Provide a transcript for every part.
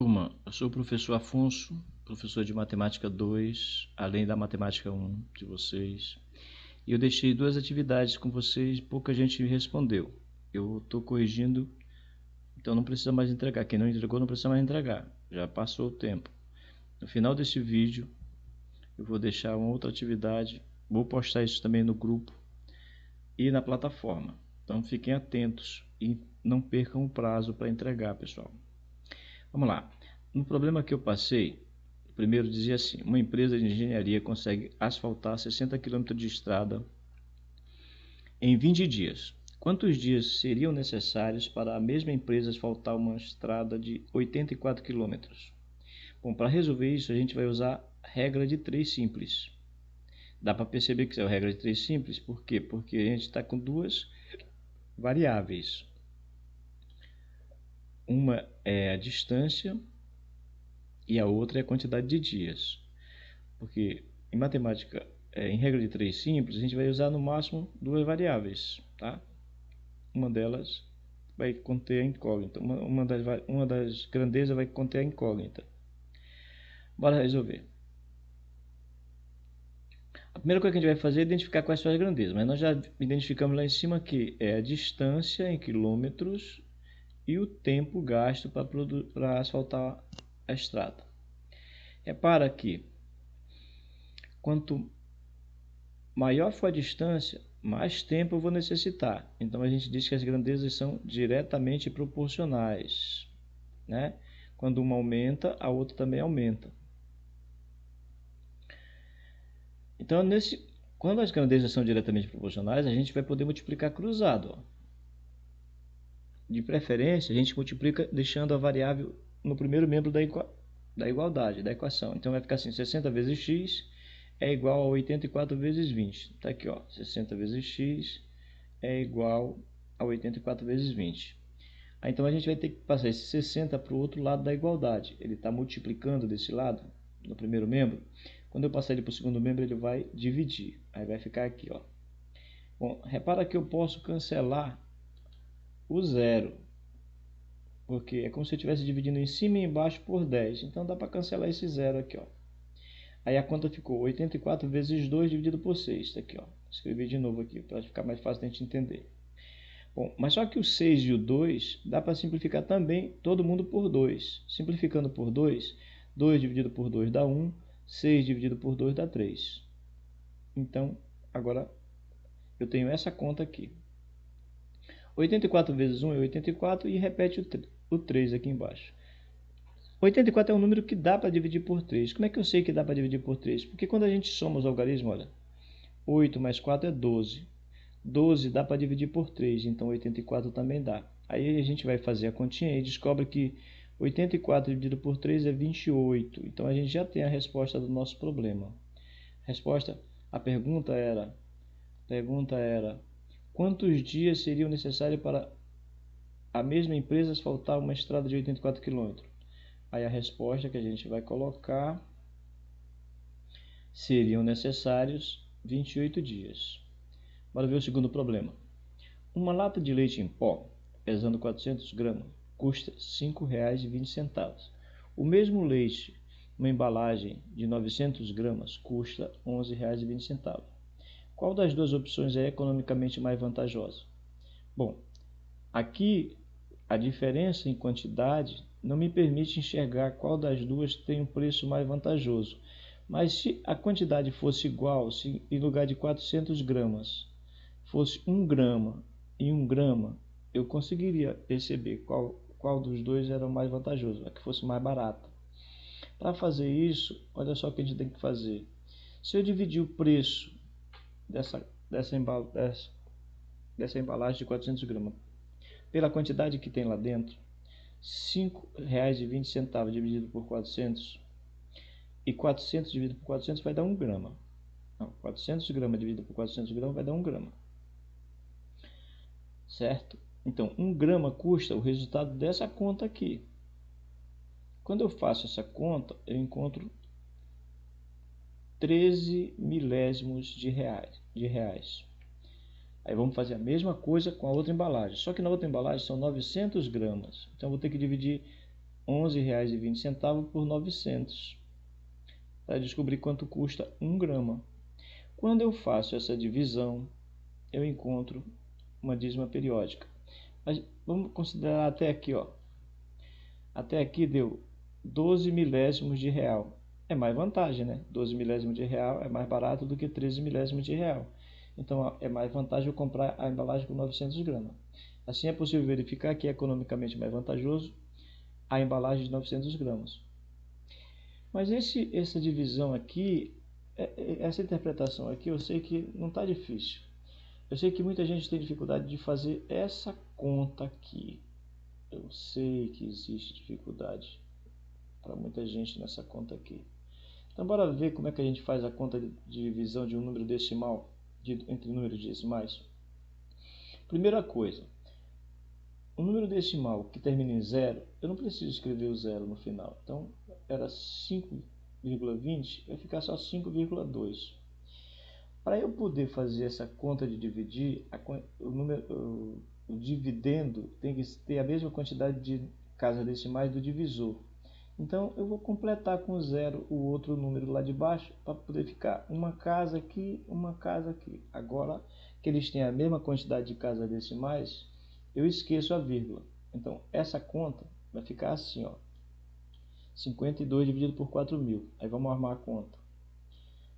turma, eu sou o professor Afonso, professor de Matemática 2, além da Matemática 1 de vocês. E eu deixei duas atividades com vocês, pouca gente me respondeu. Eu estou corrigindo, então não precisa mais entregar. Quem não entregou não precisa mais entregar, já passou o tempo. No final desse vídeo, eu vou deixar uma outra atividade, vou postar isso também no grupo e na plataforma. Então fiquem atentos e não percam o prazo para entregar, pessoal. Vamos lá. No problema que eu passei, o primeiro dizia assim: uma empresa de engenharia consegue asfaltar 60 km de estrada em 20 dias. Quantos dias seriam necessários para a mesma empresa asfaltar uma estrada de 84 km? Bom, para resolver isso, a gente vai usar a regra de 3 simples. Dá para perceber que é a regra de 3 simples, por quê? Porque a gente está com duas variáveis. Uma é a distância e a outra é a quantidade de dias. Porque em matemática, em regra de 3 simples, a gente vai usar no máximo duas variáveis, tá? Uma delas vai conter a incógnita, uma das grandezas vai conter a incógnita. Bora resolver. A primeira coisa que a gente vai fazer é identificar quais são as grandezas, mas nós já identificamos lá em cima que é a distância em quilômetros e o tempo gasto para asfaltar a estrada. Repara que quanto maior for a distância, mais tempo eu vou necessitar. Então a gente diz que as grandezas são diretamente proporcionais, né? Quando uma aumenta, a outra também aumenta. Então quando as grandezas são diretamente proporcionais, a gente vai poder multiplicar cruzado, ó. De preferência, a gente multiplica deixando a variável no primeiro membro da igualdade, da equação. Então vai ficar assim: 60 vezes x é igual a 84 vezes 20. Está aqui, ó, 60 vezes x é igual a 84 vezes 20. Aí, então a gente vai ter que passar esse 60 para o outro lado da igualdade. Ele está multiplicando desse lado, no primeiro membro. Quando eu passar ele para o segundo membro, ele vai dividir. Aí vai ficar aqui, ó. Bom, repara que eu posso cancelar o zero, porque é como se eu estivesse dividindo em cima e embaixo por 10. Então dá para cancelar esse zero aqui, ó. Aí a conta ficou 84 vezes 2 dividido por 6. Tá aqui, ó. Escrevi de novo aqui para ficar mais fácil de a gente entender. Bom, mas só que o 6 e o 2 dá para simplificar também todo mundo por 2. Simplificando por 2, 2 dividido por 2 dá 1, 6 dividido por 2 dá 3. Então, agora eu tenho essa conta aqui. 84 vezes 1 é 84 e repete o 3 aqui embaixo. 84 é um número que dá para dividir por 3. Como é que eu sei que dá para dividir por 3? Porque quando a gente soma os algarismos, olha, 8 mais 4 é 12. 12 dá para dividir por 3, então 84 também dá. Aí a gente vai fazer a continha e descobre que 84 dividido por 3 é 28. Então a gente já tem a resposta do nosso problema. A pergunta era quantos dias seriam necessários para a mesma empresa asfaltar uma estrada de 84 km? Aí a resposta que a gente vai colocar seriam necessários 28 dias. Bora ver o segundo problema. Uma lata de leite em pó, pesando 400 gramas, custa R$ 5,20. O mesmo leite, uma embalagem de 900 gramas, custa R$ 11,20. Qual das duas opções é economicamente mais vantajosa? Bom, aqui a diferença em quantidade não me permite enxergar qual das duas tem um preço mais vantajoso. Mas se a quantidade fosse igual, se em lugar de 400 gramas fosse 1 grama e 1 grama, eu conseguiria perceber qual dos dois era o mais vantajoso, a que fosse mais barata. Para fazer isso, olha só o que a gente tem que fazer. Se eu dividir o preço dessa embalagem de 400 gramas pela quantidade que tem lá dentro, R$ 5,20 dividido por 400, e 400 dividido por 400 vai dar 1 grama. Não, 400 gramas dividido por 400 gramas vai dar 1 grama. Certo? Então, 1 grama custa o resultado dessa conta aqui. Quando eu faço essa conta, eu encontro 13 milésimos de reais. Aí vamos fazer a mesma coisa com a outra embalagem. Só que na outra embalagem são 900 gramas. Então eu vou ter que dividir R$11,20 por 900 para descobrir quanto custa 1 grama. Quando eu faço essa divisão, eu encontro uma dízima periódica. Mas vamos considerar até aqui, ó. Até aqui deu 12 milésimos de real. É mais vantagem, né? 12 milésimos de real é mais barato do que 13 milésimos de real. Então é mais vantagem eu comprar a embalagem com 900 gramas. Assim é possível verificar que é economicamente mais vantajoso a embalagem de 900 gramas. Mas essa divisão aqui, essa interpretação aqui, eu sei que não está difícil. Eu sei que muita gente tem dificuldade de fazer essa conta aqui. Eu sei que existe dificuldade para muita gente nessa conta aqui. Então bora ver como é que a gente faz a conta de divisão de um número decimal entre números decimais. Primeira coisa, um número decimal que termina em zero, eu não preciso escrever o zero no final. Então era 5,20, vai ficar só 5,2. Para eu poder fazer essa conta de dividir, o dividendo tem que ter a mesma quantidade de casas decimais do divisor. Então eu vou completar com zero o outro número lá de baixo para poder ficar uma casa aqui, uma casa aqui. Agora que eles têm a mesma quantidade de casas decimais, eu esqueço a vírgula. Então essa conta vai ficar assim, ó. 52 dividido por 4.000. Aí vamos arrumar a conta.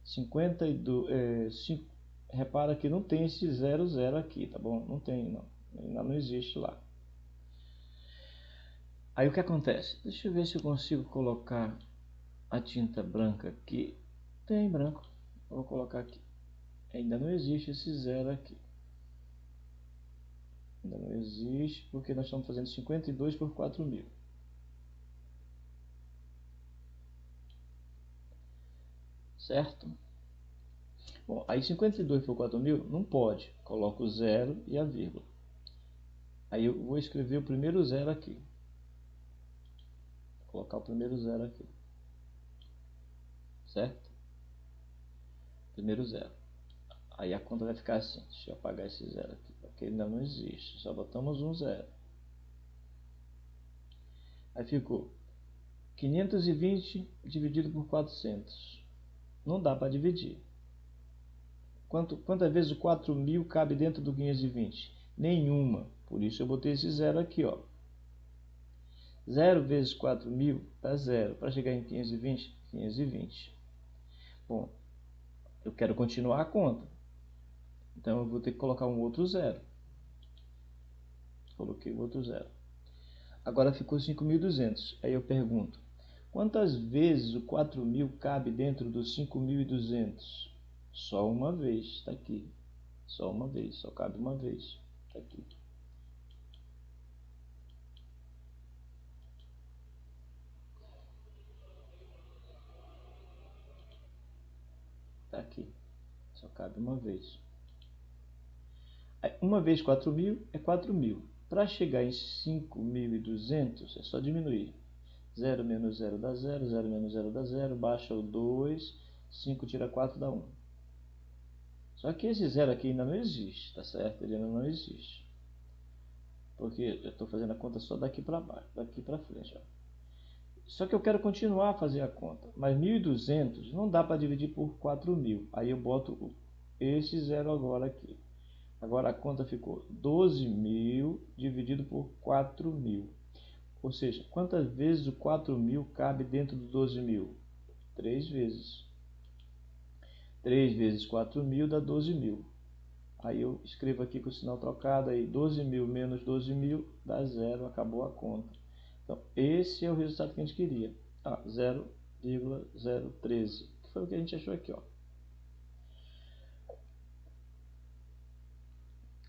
52, repara que não tem esse 00 aqui, tá bom? Não tem, não. Ainda não existe lá. Aí o que acontece? Deixa eu ver se eu consigo colocar a tinta branca aqui. Tem branco. Eu vou colocar aqui. Ainda não existe esse 0 aqui. Ainda não existe porque nós estamos fazendo 52 por 4.000. Certo? Bom, aí 52 por 4.000 não pode. Coloco o 0 e a vírgula. Aí eu vou escrever o primeiro 0 aqui. Vou colocar o primeiro 0 aqui. Certo? Primeiro 0. Aí a conta vai ficar assim. Deixa eu apagar esse 0 aqui, porque ainda não existe. Só botamos um 0. Aí ficou 520 dividido por 400. Não dá para dividir. Quantas vezes o 4.000 cabe dentro do 520? Nenhuma. Por isso eu botei esse 0 aqui, ó. 0 vezes 4.000 dá 0. Para chegar em 520, 520. Bom, eu quero continuar a conta. Então eu vou ter que colocar um outro 0. Coloquei o outro 0. Agora ficou 5.200. Aí eu pergunto, quantas vezes o 4.000 cabe dentro dos 5.200? Só uma vez, está aqui. Só uma vez, só cabe uma vez. Está aqui. Está aqui. Só cabe uma vez. Uma vez 4.000 é 4.000. Para chegar em 5.200 é só diminuir. 0 menos 0 dá 0, 0 menos 0 dá 0, baixa o 2, 5 tira 4 dá 1. Só que esse 0 aqui ainda não existe, tá certo? Ele ainda não existe. Porque eu estou fazendo a conta só daqui para baixo, daqui para frente. Ó. Só que eu quero continuar a fazer a conta. Mas 1.200 não dá para dividir por 4.000. Aí eu boto esse 0 agora aqui. Agora a conta ficou 12.000 dividido por 4.000. Ou seja, quantas vezes o 4.000 cabe dentro do 12.000? 3 vezes. 3 vezes 4.000 dá 12.000. Aí eu escrevo aqui com o sinal trocado, aí 12.000 menos 12.000 dá 0, acabou a conta. Então esse é o resultado que a gente queria. 0,013, que foi o que a gente achou aqui. Ó.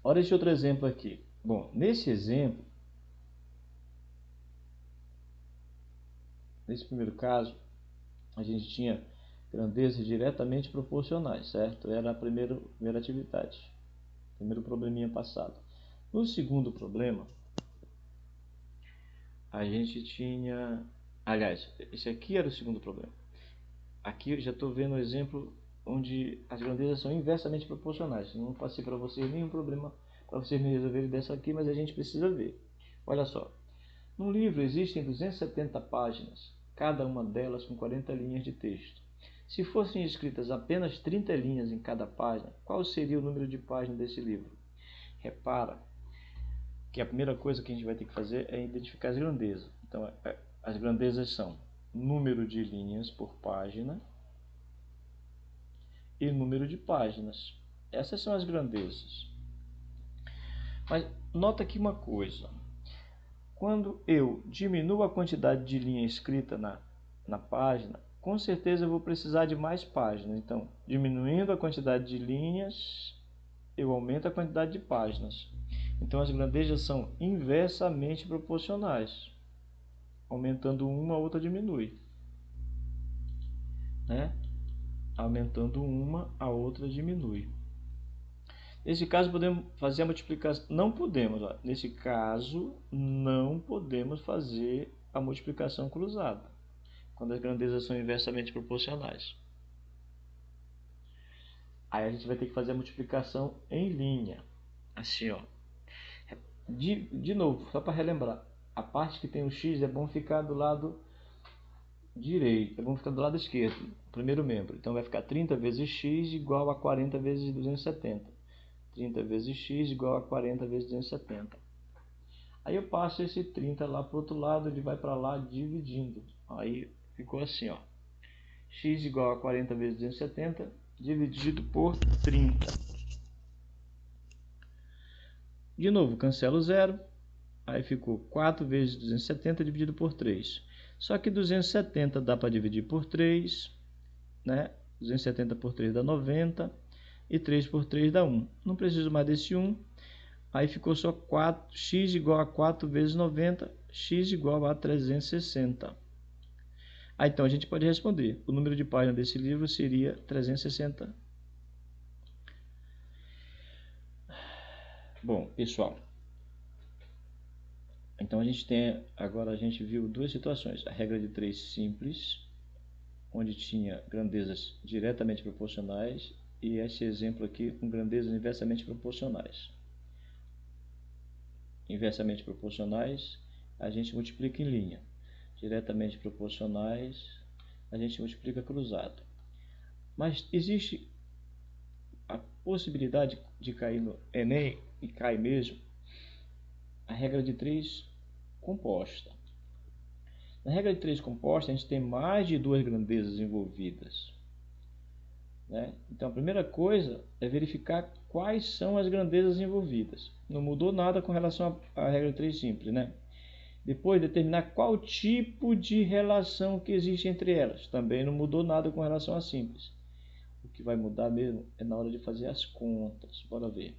Olha esse outro exemplo aqui. Bom, nesse exemplo, nesse primeiro caso, a gente tinha grandezas diretamente proporcionais, certo? Era a primeira atividade, primeiro probleminha passado. No segundo problema, a gente tinha... Aliás, esse aqui era o segundo problema. Aqui eu já estou vendo um exemplo onde as grandezas são inversamente proporcionais. Não passei para vocês nenhum problema para vocês me resolverem dessa aqui, mas a gente precisa ver. Olha só. No livro existem 270 páginas, cada uma delas com 40 linhas de texto. Se fossem escritas apenas 30 linhas em cada página, qual seria o número de páginas desse livro? Repara que a primeira coisa que a gente vai ter que fazer é identificar as grandezas. Então, as grandezas são número de linhas por página e número de páginas. Essas são as grandezas. Mas nota aqui uma coisa. Quando eu diminuo a quantidade de linha escrita na página, com certeza eu vou precisar de mais páginas. Então, diminuindo a quantidade de linhas, eu aumento a quantidade de páginas. Então, as grandezas são inversamente proporcionais. Aumentando uma, a outra diminui. Né? Aumentando uma, a outra diminui. Nesse caso, podemos fazer a multiplicação. Não podemos, ó. Nesse caso, não podemos fazer a multiplicação cruzada, quando as grandezas são inversamente proporcionais. Aí a gente vai ter que fazer a multiplicação em linha. Assim, ó. De novo, só para relembrar, a parte que tem o x é bom ficar do lado direito, é bom ficar do lado esquerdo, o primeiro membro. Então vai ficar 30 vezes x igual a 40 vezes 270. 30 vezes x igual a 40 vezes 270. Aí eu passo esse 30 lá para o outro lado, ele vai para lá dividindo. Aí ficou assim, ó. X igual a 40 vezes 270 dividido por 30. De novo, cancelo zero. Aí ficou 4 vezes 270 dividido por 3. Só que 270 dá para dividir por 3, né? 270 por 3 dá 90. E 3 por 3 dá 1. Não preciso mais desse 1. Aí ficou só 4, x igual a 4 vezes 90, x igual a 360. Aí então a gente pode responder. O número de páginas desse livro seria 360. Bom, pessoal. Então agora a gente viu duas situações. A regra de 3 simples, onde tinha grandezas diretamente proporcionais, e esse exemplo aqui com grandezas inversamente proporcionais. Inversamente proporcionais, a gente multiplica em linha. Diretamente proporcionais, a gente multiplica cruzado. Mas existe a possibilidade de cair no Enem, e cai mesmo, a regra de 3 composta. Na regra de 3 composta, a gente tem mais de duas grandezas envolvidas. Né? Então, a primeira coisa é verificar quais são as grandezas envolvidas. Não mudou nada com relação à regra 3 simples, né? Depois, determinar qual tipo de relação que existe entre elas. Também não mudou nada com relação à simples. O que vai mudar mesmo é na hora de fazer as contas. Bora ver.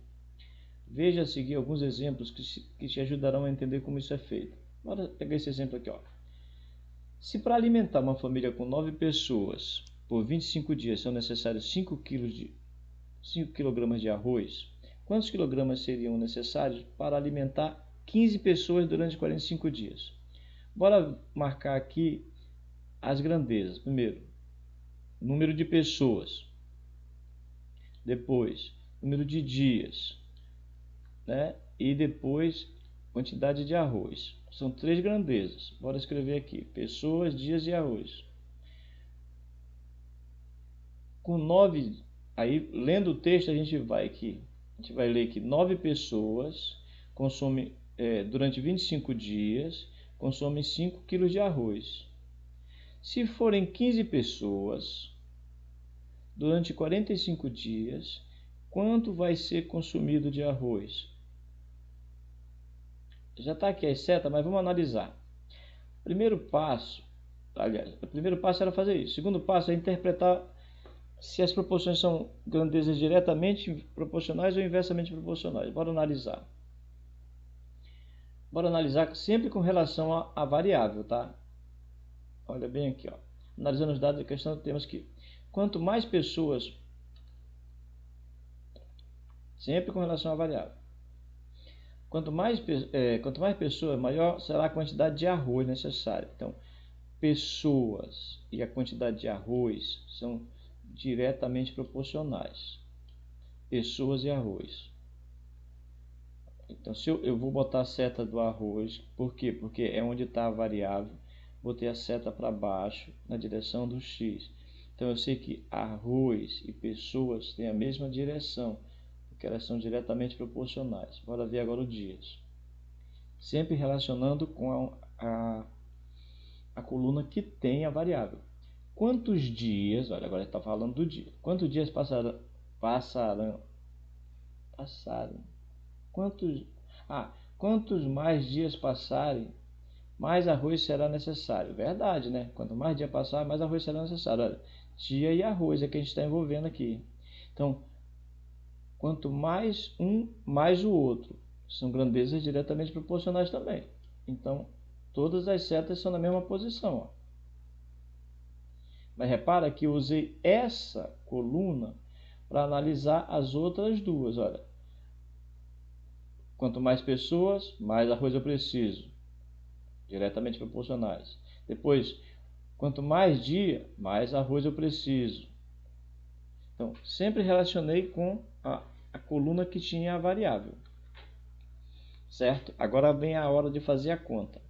Veja a seguir alguns exemplos que te ajudarão a entender como isso é feito. Bora pegar esse exemplo aqui, ó. Se para alimentar uma família com 9 pessoas por 25 dias são necessários 5 kg de arroz, quantos quilogramas seriam necessários para alimentar 15 pessoas durante 45 dias? Bora marcar aqui as grandezas. Primeiro, número de pessoas. Depois, número de dias, né? E depois, quantidade de arroz. São 3 grandezas. Bora escrever aqui: pessoas, dias e arroz. Com 9, aí lendo o texto a gente vai ler que 9 pessoas consomem durante 25 dias consomem 5 kg de arroz. Se forem 15 pessoas durante 45 dias, quanto vai ser consumido de arroz? Já está aqui as setas, mas vamos analisar. O primeiro passo era fazer isso. O segundo passo é interpretar se as proporções são grandezas diretamente proporcionais ou inversamente proporcionais. Bora analisar. Bora analisar sempre com relação à variável, tá? Olha bem aqui, ó. Analisando os dados da questão, temos que quanto mais pessoas, sempre com relação à variável. Quanto mais pessoas, maior será a quantidade de arroz necessária. Então, pessoas e a quantidade de arroz são diretamente proporcionais. Pessoas e arroz. Então, se eu vou botar a seta do arroz, por quê? Porque é onde está a variável. Botei a seta para baixo, na direção do X. Então, eu sei que arroz e pessoas têm a mesma direção, porque elas são diretamente proporcionais. Bora ver agora o dias. Sempre relacionando com a coluna que tem a variável. Quantos dias, olha, agora está falando do dia. Quantos dias passaram? Quantos mais dias passarem, mais arroz será necessário. Verdade, né? Quanto mais dia passar, mais arroz será necessário. Olha, dia e arroz é que a gente está envolvendo aqui. Então, quanto mais um, mais o outro. São grandezas diretamente proporcionais também. Então, todas as setas são na mesma posição. Ó. Mas repara que eu usei essa coluna para analisar as outras duas. Olha, quanto mais pessoas, mais arroz eu preciso. Diretamente proporcionais. Depois, quanto mais dia, mais arroz eu preciso. Então, sempre relacionei com a coluna que tinha a variável. Certo? Agora vem a hora de fazer a conta.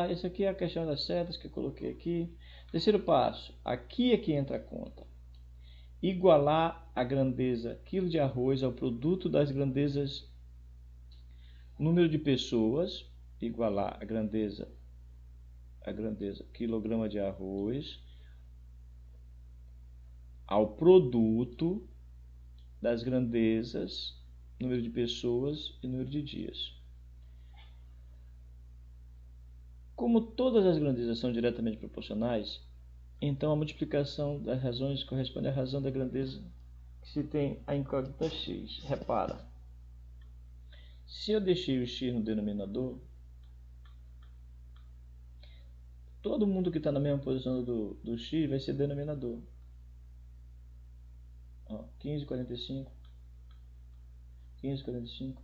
Isso aqui é a questão das setas que eu coloquei aqui. Terceiro passo. Aqui é que entra a conta. Igualar a grandeza quilo de arroz ao produto das grandezas número de pessoas. Igualar a grandeza quilograma de arroz ao produto das grandezas número de pessoas e número de dias. Como todas as grandezas são diretamente proporcionais, então a multiplicação das razões corresponde à razão da grandeza que se tem a incógnita x. Repara, se eu deixei o x no denominador, todo mundo que está na mesma posição do x vai ser denominador. 15,45, 15,45,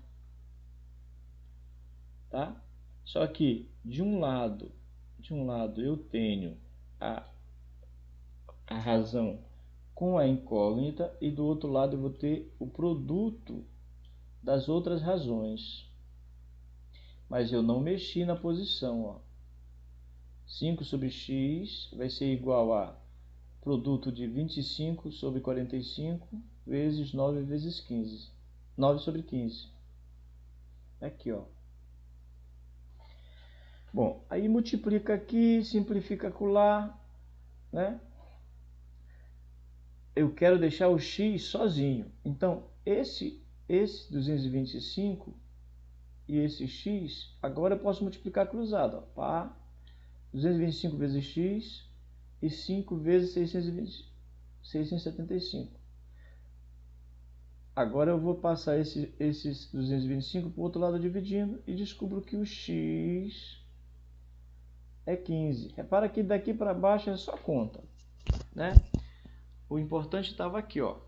tá? Só que de um lado eu tenho a razão com a incógnita e do outro lado eu vou ter o produto das outras razões. Mas eu não mexi na posição. Ó. 5 sobre x vai ser igual a produto de 25 sobre 45 vezes 9 vezes 15. 9 sobre 15. Aqui, ó. Bom, aí multiplica aqui, simplifica acolá, né? Eu quero deixar o x sozinho. Então, esse 225 e esse x, agora eu posso multiplicar cruzado. Ó. Pá, 225 vezes x e 5 vezes 675. Agora eu vou passar esses 225 para o outro lado dividindo e descubro que o x é 15. Repara que daqui para baixo é só conta, né? O importante estava aqui, ó.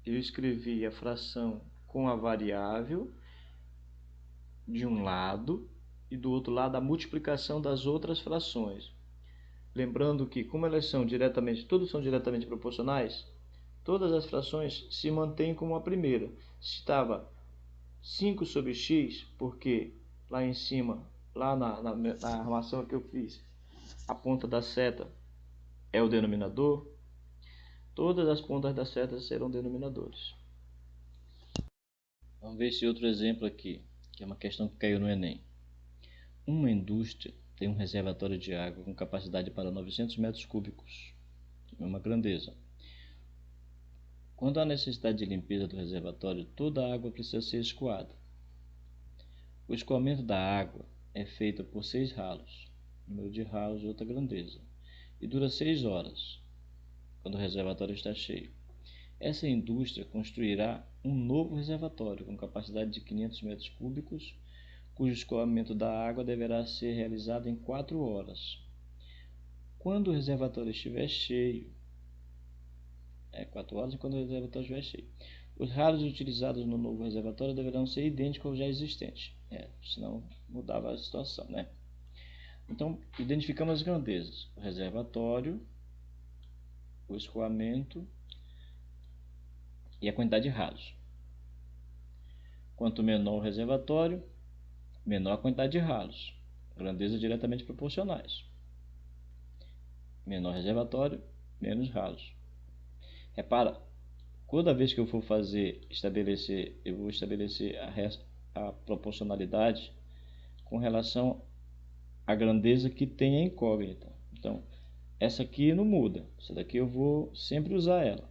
Eu escrevi a fração com a variável de um lado e do outro lado a multiplicação das outras frações. Lembrando que, como elas são todos são diretamente proporcionais, todas as frações se mantêm como a primeira. Estava 5 sobre x, porque lá em cima, lá na armação que eu fiz, a ponta da seta é o denominador, todas as pontas da seta serão denominadores. Vamos ver esse outro exemplo aqui, que é uma questão que caiu no Enem. Uma indústria tem um reservatório de água com capacidade para 900 metros cúbicos, uma grandeza. Quando há necessidade de limpeza do reservatório, toda a água precisa ser escoada. O escoamento da água é feito por 6 ralos, número de ralos de outra grandeza, e dura 6 horas, quando o reservatório está cheio. Essa indústria construirá um novo reservatório com capacidade de 500 metros cúbicos, cujo escoamento da água deverá ser realizado em 4 horas. Quando o reservatório estiver cheio, 4 horas quando o reservatório estiver cheio. Os ralos utilizados no novo reservatório deverão ser idênticos aos já existentes. Senão mudava a situação, né? Então, identificamos as grandezas. O reservatório, o escoamento e a quantidade de ralos. Quanto menor o reservatório, menor a quantidade de ralos. Grandeza diretamente proporcionais. Menor reservatório, menos ralos. Repara, toda vez que eu for eu vou estabelecer a proporcionalidade com relação à grandeza que tem a incógnita. Então, essa aqui não muda. Essa daqui eu vou sempre usar ela.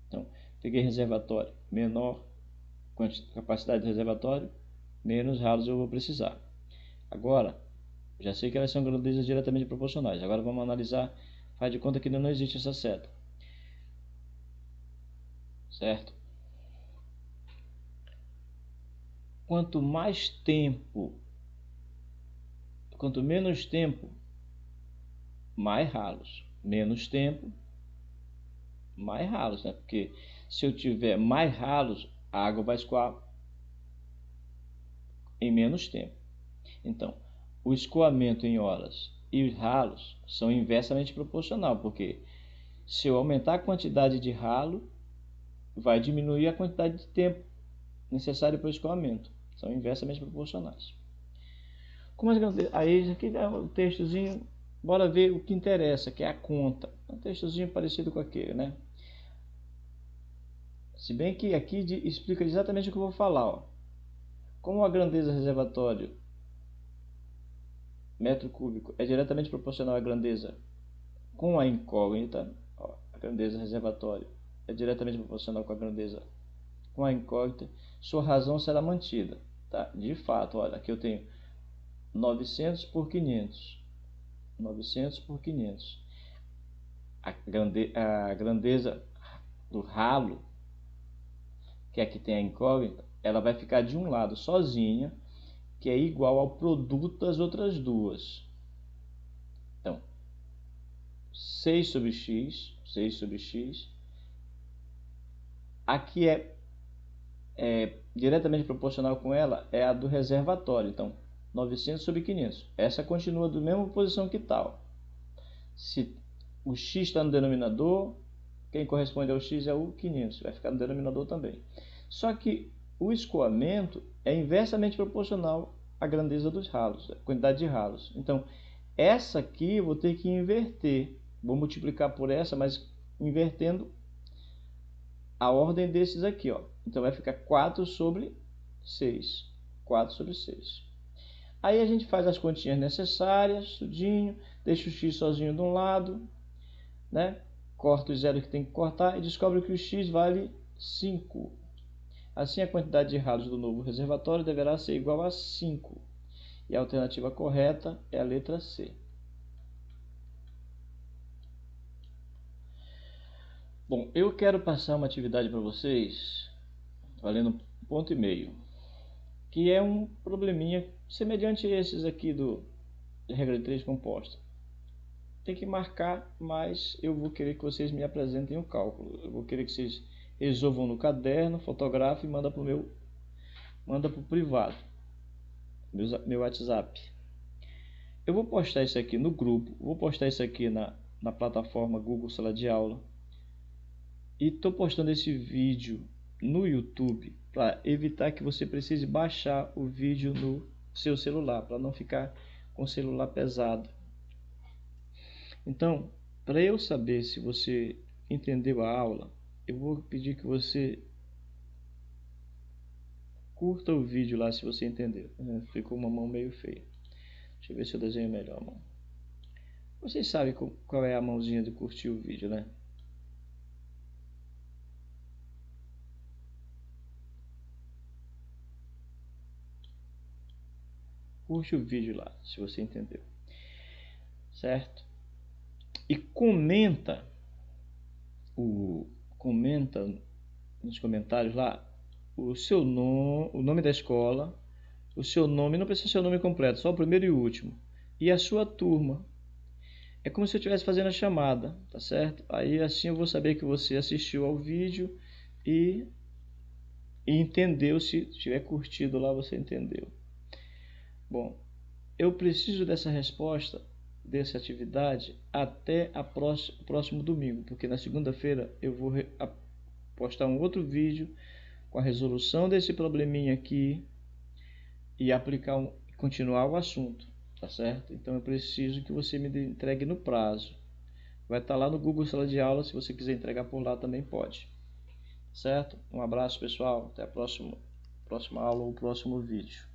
Então, peguei reservatório, menor capacidade de reservatório, menos ralos eu vou precisar. Agora, já sei que elas são grandezas diretamente proporcionais. Agora vamos analisar, faz de conta que ainda não existe essa seta. Certo? Quanto menos tempo, mais ralos. Menos tempo, mais ralos, né? Porque se eu tiver mais ralos, a água vai escoar em menos tempo. Então, o escoamento em horas e os ralos são inversamente proporcional, porque se eu aumentar a quantidade de ralo, vai diminuir a quantidade de tempo necessário para o escoamento. São inversamente proporcionais. Aí aqui é um textozinho, bora ver o que interessa, que é a conta. Um textozinho parecido com aquele, né? Se bem que aqui explica exatamente o que eu vou falar, ó. Como a grandeza reservatório metro cúbico é diretamente proporcional à grandeza com a incógnita, ó, a grandeza reservatório é diretamente proporcional com a grandeza com a incógnita, sua razão será mantida, tá? De fato, olha, aqui eu tenho 900 por 500, 900 por 500. A grandeza do ralo, que aqui tem a incógnita, ela vai ficar de um lado sozinha, que é igual ao produto das outras duas. Então, 6 sobre x, 6 sobre x. Aqui é diretamente proporcional com ela, é a do reservatório. Então, 900 sobre 500. Essa continua da mesma posição que tal. Se o x está no denominador, quem corresponde ao x é o 500. Vai ficar no denominador também. Só que o escoamento é inversamente proporcional à grandeza dos ralos, a quantidade de ralos. Então, essa aqui eu vou ter que inverter. Vou multiplicar por essa, mas invertendo a ordem desses aqui, ó. Então, vai ficar 4 sobre 6. 4 sobre 6. Aí a gente faz as continhas necessárias, tudinho, deixa o x sozinho de um lado, né? Corta o zero que tem que cortar e descobre que o x vale 5. Assim, a quantidade de ralos do novo reservatório deverá ser igual a 5. E a alternativa correta é a letra C. Bom, eu quero passar uma atividade para vocês, valendo 1,5 ponto, que é um probleminha semelhante a esses aqui de regra de 3 composta. Tem que marcar, mas eu vou querer que vocês me apresentem o cálculo. Eu vou querer que vocês resolvam no caderno, fotografem e manda para o privado, meu WhatsApp. Eu vou postar isso aqui no grupo, vou postar isso aqui na plataforma Google Sala de Aula. E estou postando esse vídeo no YouTube para evitar que você precise baixar o vídeo no seu celular, para não ficar com o celular pesado. Então, para eu saber se você entendeu a aula, eu vou pedir que você curta o vídeo lá se você entendeu. Ficou uma mão meio feia. Deixa eu ver se eu desenho melhor a mão. Vocês sabem qual é a mãozinha de curtir o vídeo, né? Curte o vídeo lá, se você entendeu. Certo? E comenta nos comentários lá o seu nome, o nome da escola, o seu nome, não precisa ser o nome completo, só o primeiro e o último, e a sua turma. É como se eu estivesse fazendo a chamada, tá certo? Aí assim eu vou saber que você assistiu ao vídeo e entendeu. Se tiver curtido lá, você entendeu. Bom, eu preciso dessa resposta, dessa atividade, até o próximo domingo, porque na segunda-feira eu vou postar um outro vídeo com a resolução desse probleminha aqui e continuar o assunto, tá certo? Então eu preciso que você me entregue no prazo. Vai estar lá no Google Sala de Aula, se você quiser entregar por lá também pode. Certo? Um abraço, pessoal, até a próxima aula ou próximo vídeo.